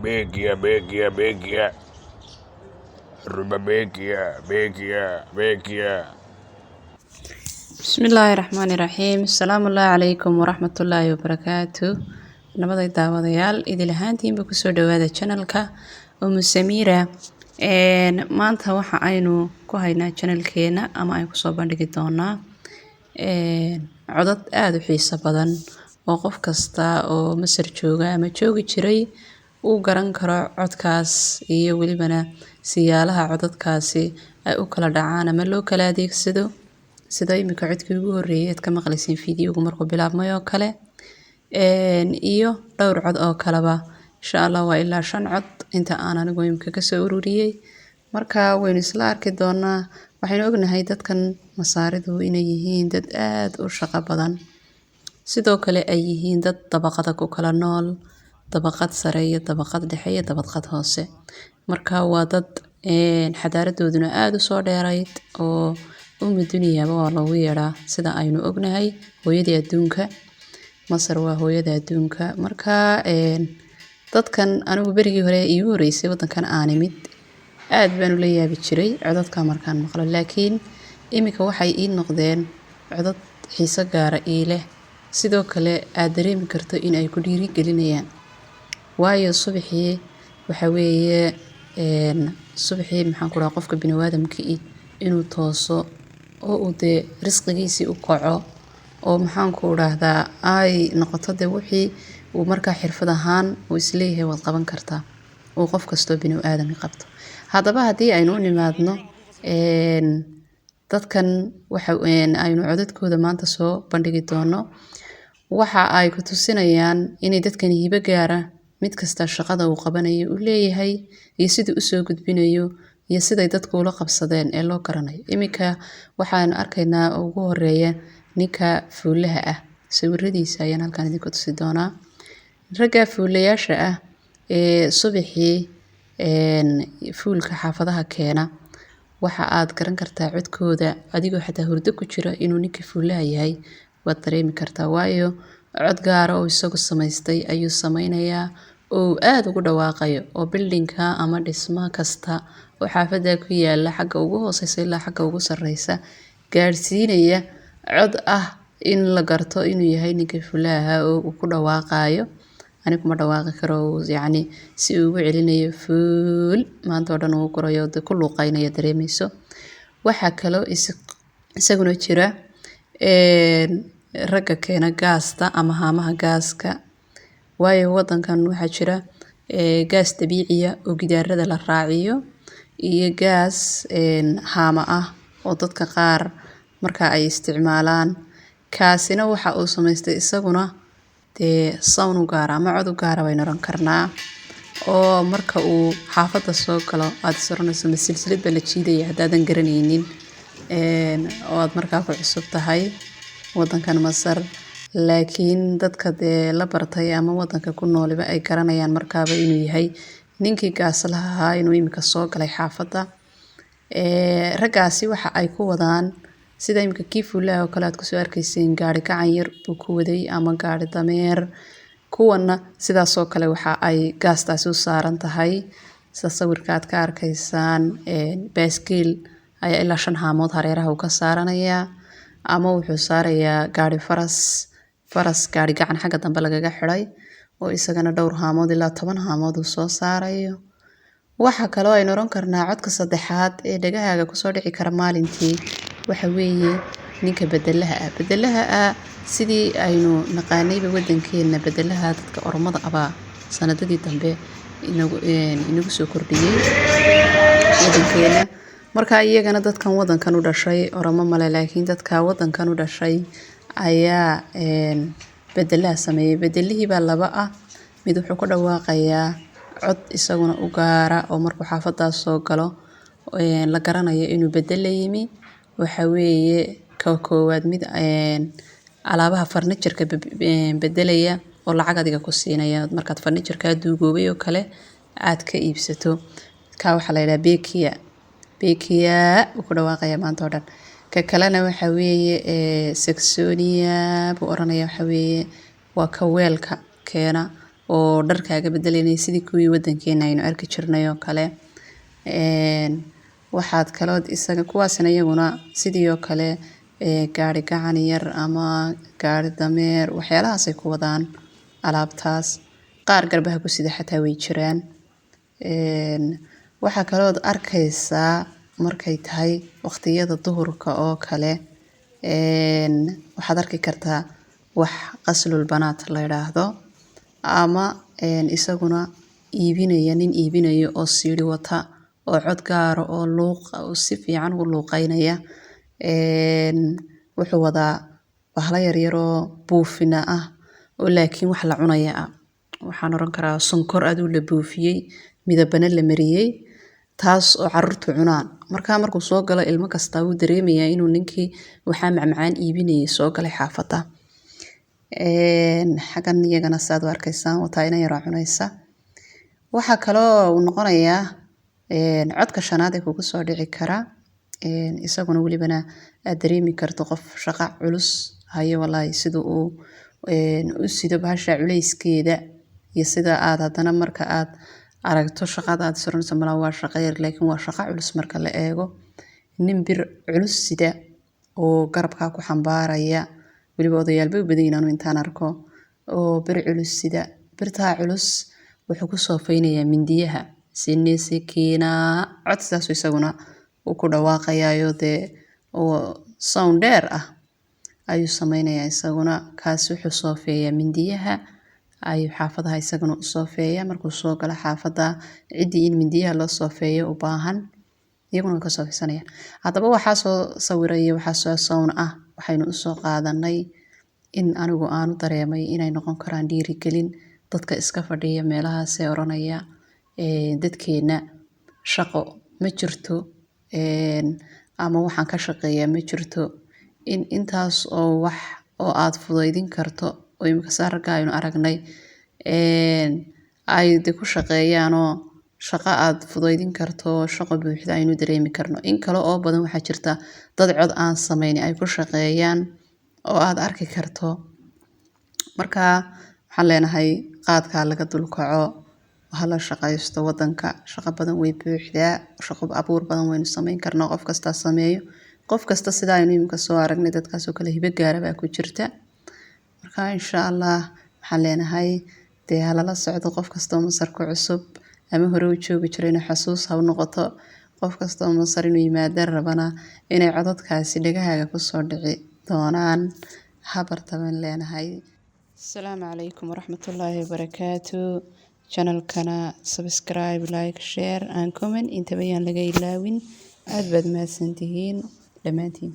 Begia, Rubabegia. Bismillaahi Raxmaani Raxiim. Asalaamu calaykum waraxmatullaahi wabarakaatu. Nabaday daawadayaal idil ahaantiinba kusoo dhawaada channelka Umu Samiira. Maanta waxa aynu ku haynaa channelkeena ama ay kusoo bandhigi doonaa codad aad u xiiso badan oo qof kasta oo Masar jooga ama joogi jiray uu garan karo codkaas iyo welibana siyaalaha codadkaasi ay u kala dhacaan ama loo kala adeegsado. sida imika codkii ugu horeeyay aad ka maqlaysiin fiidiyowga markuu bilaabmay oo kale iyo dhowr cod oo kaleba insha Allah waa ilaa 5 cod inta aan anigu imika ka soo ururiyay marka waynu isla arki doonaa waxaynu ognahay dadkan Masaaridu inay yihiin dad aad u shaqo badan sidoo kale ay yihiin dad dabaqada ku kala nool dabaqad sare iyo dabaqad dhexe iyo dabaqad hoose marka waa dad xadaaradooduna aad u soo dheerayd oo duniyaba waa lagu yeeraa sida aynu ognahay hooyadii adduunka Masar waa hooyada adduunka marka dadkan anigu berigii hore iigu horeysay wadankan aan imid aad baan u la yaabi jiray codadka markaan maqlo laakiin imika waxay ii noqdeen codad xiiso gaara ii leh sidoo kale aad dareemi karto in ay ku dhiiri gelinayaan waayo subaxii waxa weeye subaxii maxaan ku dhahaa qofka bini'aadamkii inuu tooso oo uu de risqigiisii u kaco oo maxaan ku dhahdaa ay noqoto de wixii uu markaa xirfad ahaan uu isleeyahay waad qaban kartaa oo qof kastoo bini'aadam qabto haddaba haddii aynu u nimaadno dadkan waxa aynu codadkooda maanta soo bandhigi doono waxa ay ku tusinayaan inay dadkan hibo gaara mid kasta shaqada uu qabanayo u leeyahay iyo sidii u soo gudbinayo iyo siday dadku ula qabsadeen ee loo garanayo imika waxaan arkaynaa ugu horeeya ninka fuulaha ah sawiradiisa ayaan halkaan idinku tusi doonaa ragga fuulayaasha ah ee subaxii fuulka xaafadaha keena waxa aad garan kartaa codkooda adigoo xataa hurdo ku jira inuu ninka fuulaha yahay waad dareemi kartaa waayo cod gaara oo isagu samaystay ayuu sameynayaa oo aad ugu dhawaaqayo oo buildingka ama dhismaha kasta oo xaafada ku yaala xagga ugu hooseysa ilaa xagga ugu sareysa gaarsiinaya cod ah in la garto inuu yahay ninka fuulaha oo uu ku dhawaaqayo anigu ma dhawaaqi karo yacni si uu ugu celinayo fuul maanta oo dhan uu gurayo ku luuqeynaya dareemayso waxa kale isaguna jira ragga keena gaasta ama haamaha gaaska waayo wadankan waxaa jira gaas dabiiciya oo gidaarada la raaciyo iyo gaas haama ah oo dadka qaar marka ay isticmaalaan kaasina waxa uu samaystay isaguna dee sound u gaara ama cod u gaara baynu oran karnaa oo marka uu xaafadda soo galo aad soranayso ma silsilad baa la jiidaya haddaadan garanaynin oo aad markaa ku cusub tahay wadankan Masar laakiin dadka dee la bartay ama wadanka ku nooliba ay garanayaan markaaba inuu yahay ninkii gaaslaha ahaa inuu imika soo galay xaafadda raggaasi waxa ay ku wadaan sida imika kii fuulaha oo kale aad kusoo arkayseen gaari gacan yar buu ku waday ama gaari dameer kuwana sidaasoo kale waxa ay gaastaasi u saaran tahay sida sawirka aad ka arkaysaan baaskiil ayaa ilaa 5 haamood hareeraha uu ka saaranayaa ama wuxuu saarayaa gaari faras gaari gacan xagga dambe lagaga xiray oo isagana dhowr haamood ilaa 10 haamood uu soo saarayo waxa kale oo aynu oran karnaa codka saddexaad ee dhagahaaga kusoo dhici kara maalintii waxa weeye ninka bedelaha sidii aynu naqaanayba wadankeena bedelaha dadka oromada abaa sanadadii dambe inagu soo kordhiyay wadankeena marka iyagana dadkan wadankan u dhashay oromo male laakiin dadka wadankan u dhashay ayaa bedelaha sameeyay bedelihii baa laba ah mid wuxuu ku dhawaaqayaa cod isaguna u gaara oo markuu xaafadaas soo galo la garanayo inuu bedel la yimi waxa weeye ka koowaad mid alaabaha furniture-ka bedelaya oo lacag adiga ku siinaya markaad furniture-ka duugoobay oo kale aad ka iibsato ka waxa la yiraahdaa bekiya ku dhawaaqaya maanta oo dhan ka kalena waxa weeye Saxonia buu oranaya waxa weeye waa ka weelka keena oo dharkaaga bedelanaya sidii kuwii wadankeena aynu arki jirnay oo kale. Waxaad kalood isaga kuwaasina iyaguna sidii oo kale gaari gacan yar ama gaari dameer waxyaalahaas ay ku wadaan alaabtaas. Qaar garbaha ku sida xataa way jiraan. Waxaa kalood arkaysaa markay tahay waqtiyada duhurka oo kale. Waxaad arki kartaa wax qaslul banaat la yiraahdo ama isaguna iibinaya nin iibinayo oo siiri wata oo cod gaar oo luuqa oo si fiican u luuqaynaya. Wuxuu wadaa bahla yar yaroo buufina ah oo laakiin wax la cunaya ah. Waxaan oran karaa sonkor aduu la buufiyay midabana la mariyay taas oo carruurtu cunaan. Markuu soo galo ilmo kasta wuu dareemayaa inuu ninkii waxa macmacaan iibinayay soo galay xaafada. Xagan iyagana saad u arkaysaan wataa inay yara cunaysa. Waxaa kaloo noqonayaa codka shanaad ee kugu soo dhici kara. Isaguna walibana aad dareemi karto qof shaqo culus hayo wallahi sidoo uu u sido bahasha culayskeeda iyo sida aad haddana marka aad aragto shaqada aad soronayso malaha waa shaqo yar laakiin waa shaqo culus marka la eego. Nin bir culus sida oo garabka ku xambaaraya waliba odayaal bay u badan yihiin intaan arko oo bir culus sida. Birta culus wuxuu ku soo faynayaa mindiyaha sikiina codsaas isaguna uu ku dhawaaqayo oo sound dheer ah ayuu samaynayaa isaguna kaas wuxuu soo feeyaa mindiyaha ayuu xaafadaha isaguna u soo feeyaa markuu soo galo xaafada cidii in mindiyaha loo soo feeyo u baahan iyaguna ka soo fisanayaan. Haddaba waxaa soo sawiray waxaa soo soon ah waxaynu u soo qaadanay in anigu aanu dareemay inay noqon karaan dhiirigelin dadka iska fadhiya meelahaas ee oranaya dadkeena shaqo ma jirto ama waxaan ka shaqeeyaa ma jirto in intaas oo wax oo aad fudaydin karto oo imika saarka aynu aragnay ay ku shaqeeyaanoo shaqo aad fudaydin karto shaqo buuxda aynu dareemi karno. In kale oo badan waxaa jirta dad cod aan sameyn ay ku shaqeeyaan oo aad arki karto. Markaa waxaan leenahay qaadka laga dulkaco hala shaqaysto wadanka shaqo badan way buuxdaa shaqo abuur badan waynu sameyn karnaa qof kasta sameeyo qof kasta sida aynu imika soo aragnay dadkaas oo kale hibo gaar ah ku jirta. Markaa insha Allah waxaan leenahay hala la socdo qof kasta oo Masar ku cusub ama hore u joogi jiray inay xasuus ha u noqoto qof kasta oo Masar inuu yimaado rabana inay codadkaasi dhagahaaga ku soo dhici doonaan habartaban leenahay. Assalaamu calaykum waraxmatullaahi wabarakaatuh. Channel-kana subscribe, like, share and comment inta bayaan laga ilaawin. Aad baad mahadsantihiin dhamaantiin.